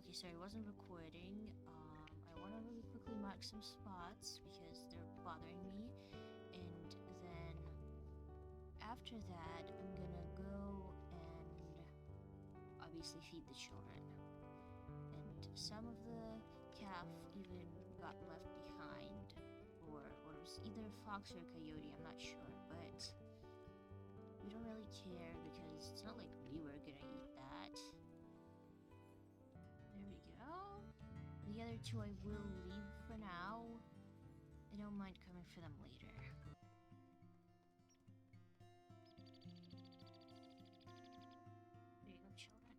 Okay, sorry, I wasn't recording. I want to really quickly mark some spots because they're bothering me. And then after that, I'm gonna go and obviously feed the children. And some of the calf even got left behind, or it was either a fox or a coyote, I'm not sure, but we don't really care because it's not like we were gonna eat that. There we go. The other two I will leave for now. I don't mind coming for them later. There you go, children.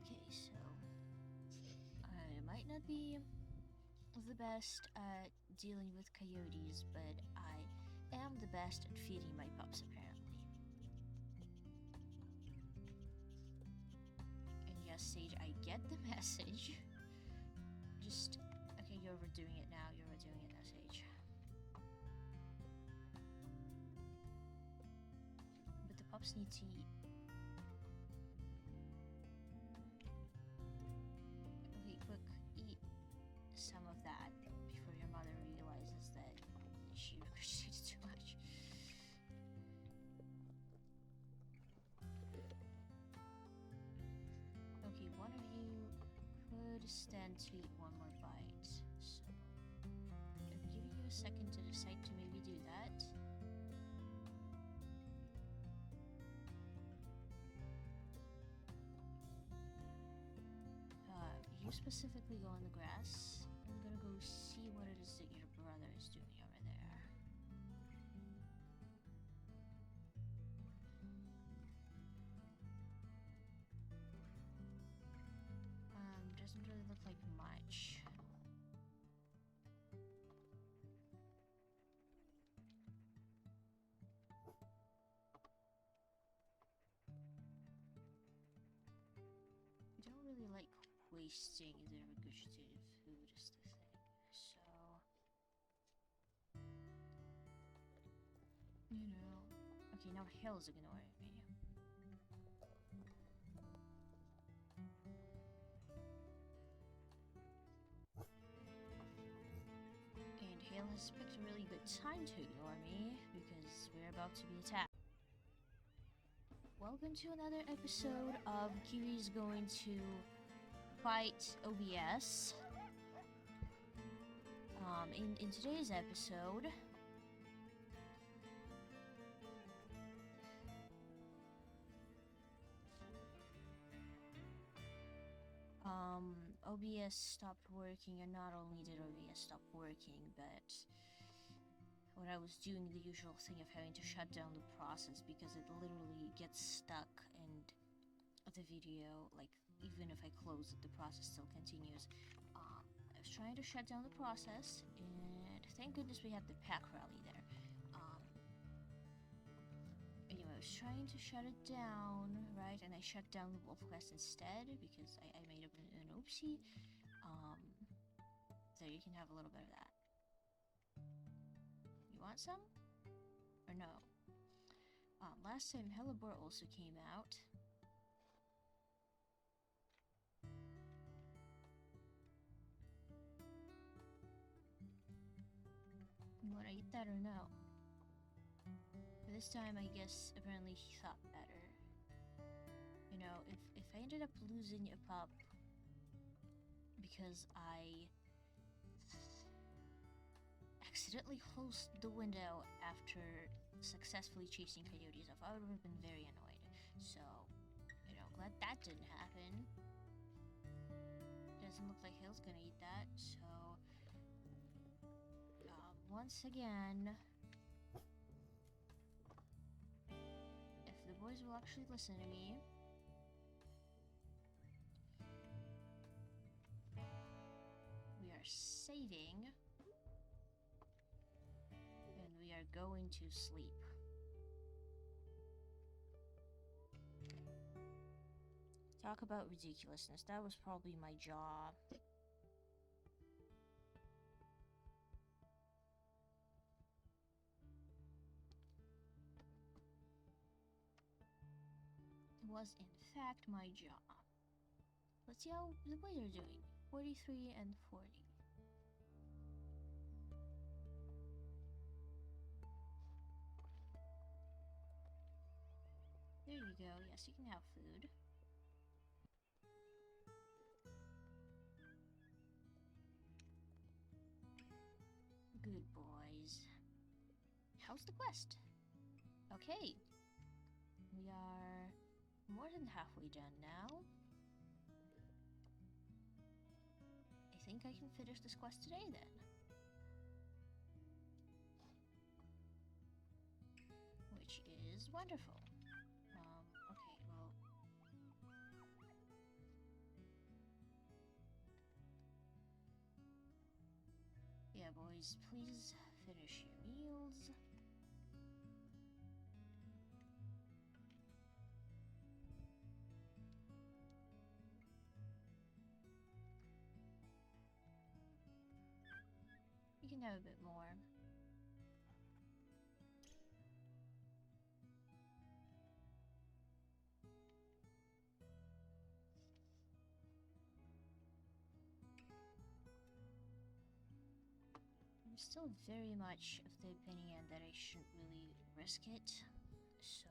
Okay, so I might not be the best at dealing with coyotes, but I am the best at feeding my pups, apparently. And yes, Sage, I get the message. Just, okay, you're overdoing it now. You're overdoing it now, Sage. But the pups need to eat. Okay, quick, eat some of that before your mother realizes that she regurgitated too much. Okay, one of you could stand to eat one more bite, so I'll give you a second to decide to maybe do that. You specifically go on the grass. I'm gonna go see what it is that your brother is doing over there. Doesn't really look like much. I don't really like wasting the regurgitated food is the thing, so... You know... Okay, now Hill's ignoring me. And Hale has picked a really good time to ignore me, because we're about to be attacked. Welcome to another episode of Kiwi's going to fight OBS. In today's episode, OBS stopped working, and not only did OBS stop working, but when I was doing the usual thing of having to shut down the process because it literally gets stuck and the video, like, even if I close it, the process still continues. I was trying to shut down the process, and thank goodness we had the pack rally there. Anyway, I was trying to shut it down, right, and I shut down the WolfQuest instead because I made an oopsie. So you can have a little bit of that. You want some? Or no? Last time Hellebore also came out. You want to eat that or no? But this time, I guess, apparently he thought better. You know, if I ended up losing a pup because I accidentally closed the window after successfully chasing coyotes off, I would have been very annoyed. So, you know, glad that didn't happen. Doesn't look like Hill's gonna eat that, so... once again... if the boys will actually listen to me... we are saving... and we are going to sleep. Talk about ridiculousness. That was probably my jaw. was in fact my job. Let's see how the boys are doing. 43 and 40. There you go. Yes, you can have food. Good boys. How's the quest? Okay. We are more than halfway done now. I think I can finish this quest today then. Which is wonderful. Okay, well... Yeah, boys, please finish your meals. You can have a bit more. I'm still very much of the opinion that I shouldn't really risk it, so...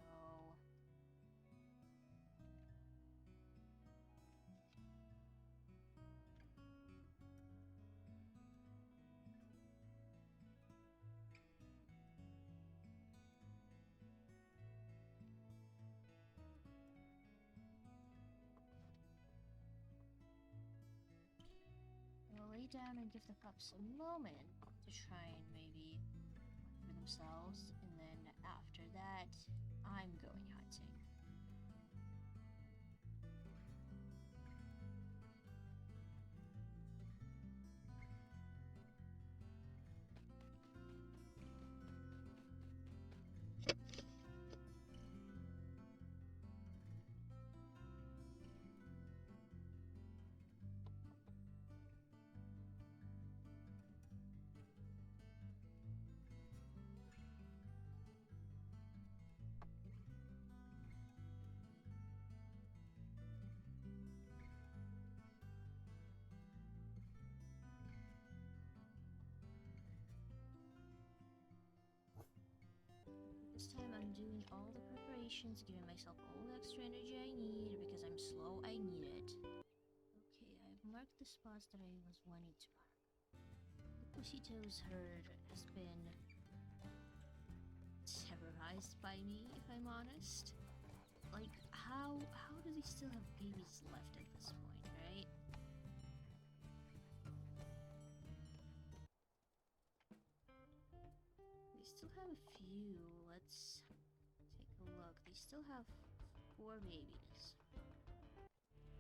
I'll lay down and give the pups a moment to try and maybe look for themselves, and then after that, I'm going hunting. This time I'm doing all the preparations, giving myself all the extra energy I need. Because I'm slow, I need it. Okay, I've marked the spots that I was wanting to mark. The Pussytoes herd has been terrorized by me, if I'm honest. Like, how do they still have babies left at this point, right? They still have a few. Let's take a look. They still have 4 babies.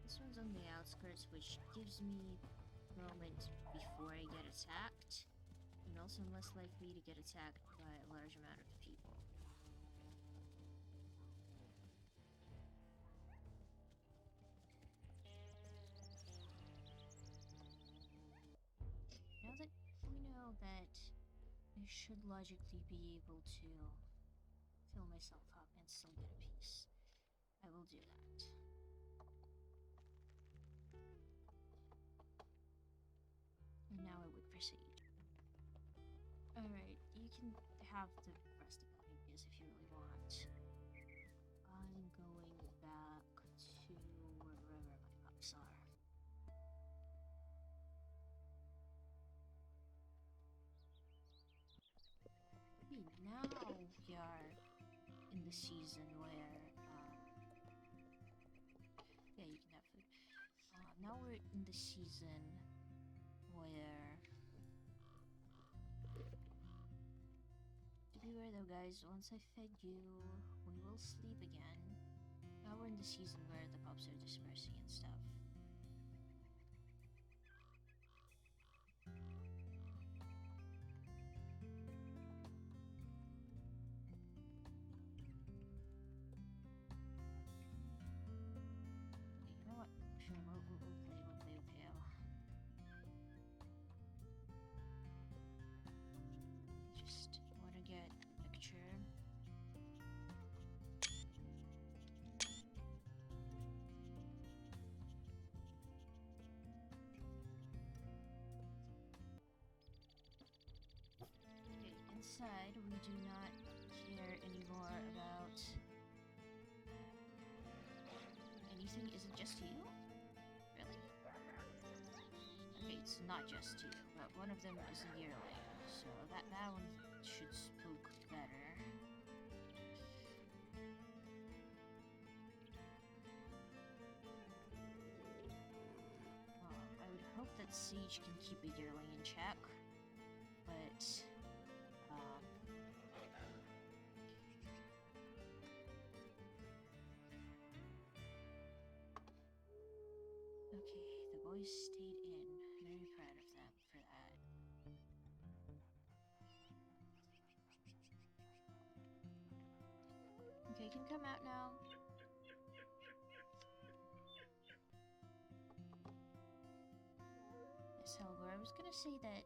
This one's on the outskirts, which gives me a moment before I get attacked. And also I'm less likely to get attacked by a large amount of people. Now that we know that I should logically be able to fill myself up and still get a piece, I will do that. And now I would proceed. Alright, you can have the rest of the babies if you really want. I'm going back to wherever my pups are. Maybe now we are in the season where, yeah, you can have food. Now we're in the season where... Beware though, guys, once I fed you, we will sleep again. Now we're in the season where the pups are dispersing and stuff. You know what? Sure, we'll play with Hale. Just want to get a picture. decide we do not care anymore about anything. Is it just you? Really? Okay, it's not just you, but one of them is a yearling, so that one should spook better. I would hope that Siege can keep a yearling in check, but okay, the boys stayed in. Very proud of them for that. Okay, you can come out now. Yes, Helber, I was gonna say that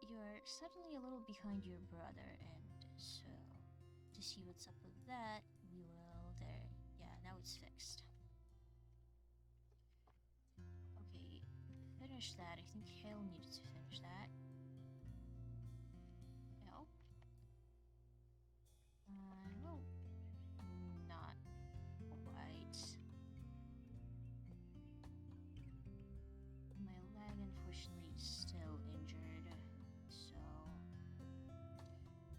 you're suddenly a little behind your brother, and so to see what's up with that, we will there. Yeah, now it's fixed. Okay, finish that. I think Hale needed to finish that. No? No. Not quite. My leg, unfortunately, is still injured, so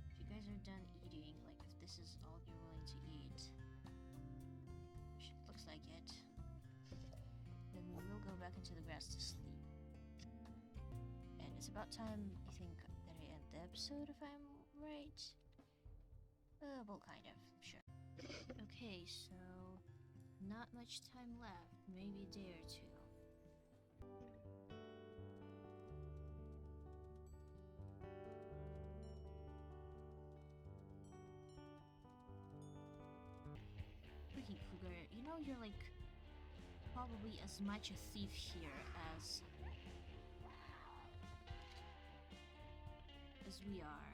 if you guys are done eating, like if this is all you're willing to eat, which it looks like it, then we will go back into the grass to sleep. And it's about time, I think, that I end the episode, if I'm right. Well, kind of, sure. Okay, so not much time left, maybe a day or two. Freaking Cougar, you know you're like probably as much a thief here as we are.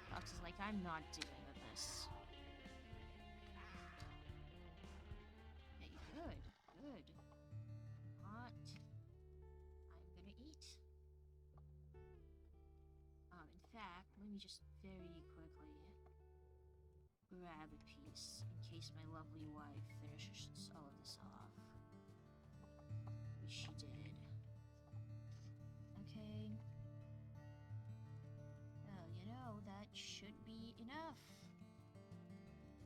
Fox is like, I'm not dealing with this. Hey, good, good. Not. I'm gonna eat. In fact, let me just very quickly grab a piece in case my lovely wife finishes all of this off. Which she did. Okay. Well, you know, that should be enough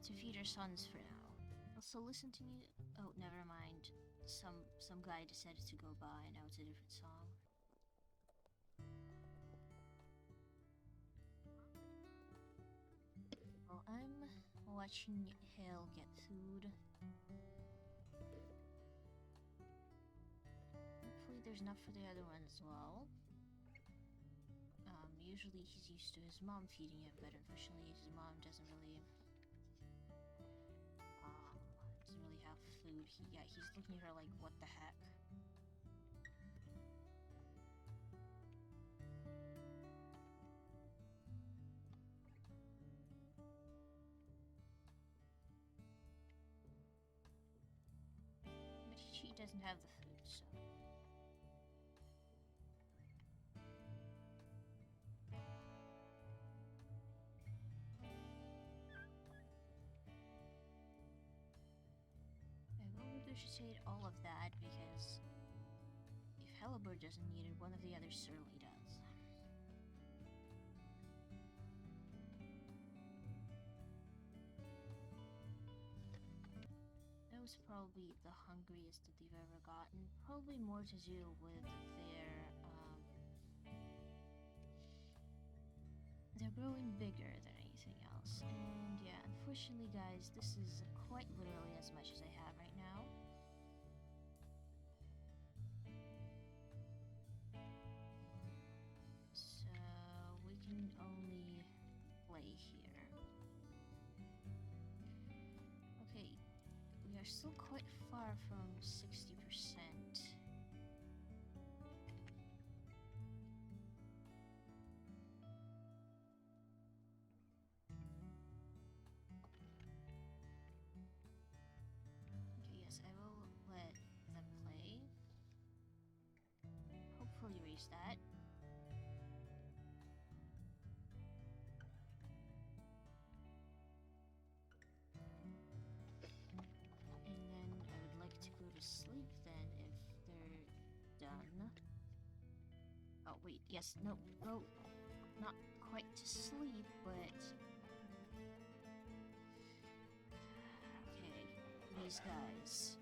to feed our sons for now. Also, listen to me. Oh, never mind. Some guy decided to go by, and now it's a different song. Well, I'm watching Hale get food. Hopefully there's enough for the other one as well. Usually he's used to his mom feeding him, but unfortunately his mom doesn't really have food. He's looking at her like, what the heck? But she doesn't have the food, so. Regurgitate all of that, because if Helleberg doesn't need it, one of the others certainly does. That was probably the hungriest that they've ever gotten. Probably more to do with they're growing bigger than anything else. And yeah, unfortunately guys, this is quite literally as much as I have right now. So we can only play here. Okay, we are we're still quite far from 60%. Okay, yes, I will let them play. Hopefully raise that. And then I would like to go to sleep then if they're done. Oh wait, yes, no, no, not quite to sleep, but... Okay, these guys.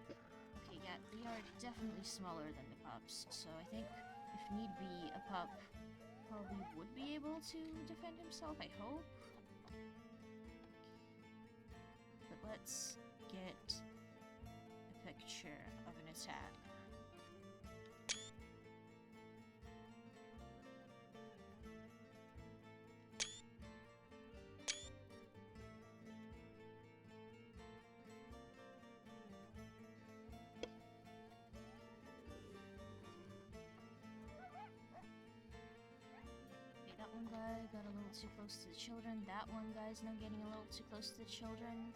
Okay, yeah, they are definitely smaller than the pups, so I think if need be, a pup probably would be able to defend himself, I hope. But let's get a picture of an attack. Okay, that one guy got a little too close to the children. That one guy's now getting a little too close to the children.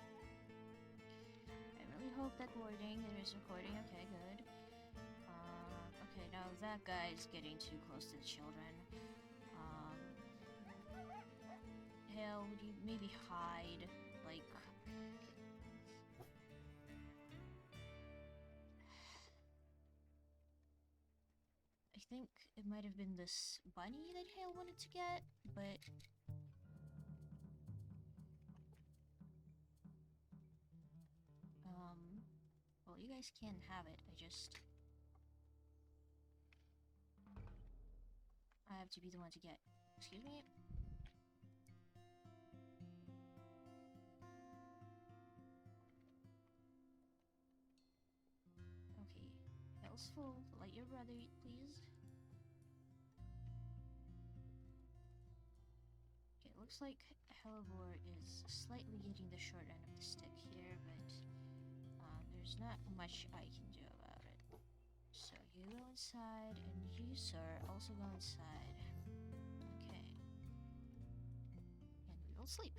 I really hope that recording, it is recording, okay, good. Okay, now that guy's getting too close to the children. Hale, would you maybe hide? Like... I think it might have been this bunny that Hale wanted to get, but... well, you guys can have it, I have to be the one to get... Excuse me? Okay, Hale's full. Let your brother eat, please. Okay, it looks like Helivore is slightly getting the short end of the stick here, but there's not much I can do about it. So you go inside, and you, sir, also go inside. Okay. And we will sleep.